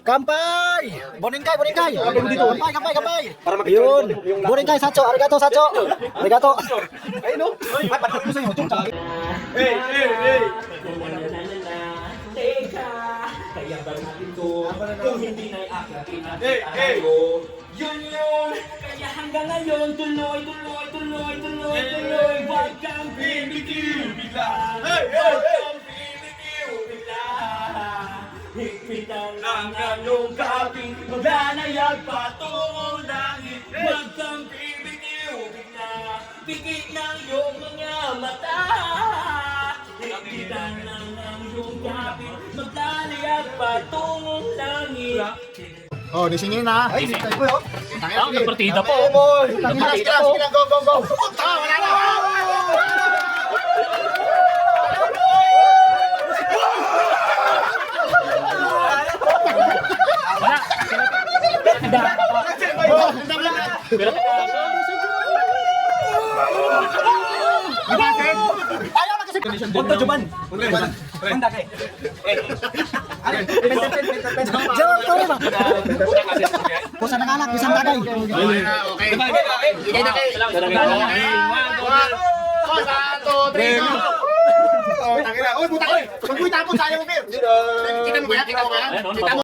Kampay! Boningkay, boningkay! Kampay, kampay, kampay! Ayun! Boningkay, Sacho! Arigato, Sacho! Arigato! Ayun no? Ay, patapos mo sa inyo. Hey, hey, hey! Teka, kaya ba natin to? Kung hindi na iaakyatin at Hey, hey! yun yun! Kaya hanggang ngayon, tuloy, tuloy, tuloy, tuloy, tuloy, wag kang bibitiw bigla! Hey, hey, Wag hey! kang bibitiw bigla! Higpitan lang ang iyong kaping, maglanayag patungong langit. Wag kang bibitiw bigla, pikit ng iyong mga mata. Higpitan lang ang iyong kaping, maglanayag patungong langit. Oh, disingin na. Ay, disingin ko yun. Ang partida po. Sige na, go, go, go. Wala na. Punta Juban. Punta kay. Jawab ko ba? Kusa ng anak, isang bagay. Okay. Igay na kay. Uy, puta ko. Uy, tapos sayang mo, Mir. Kita mo ba yan? Kita mo ba yan? Kita mo.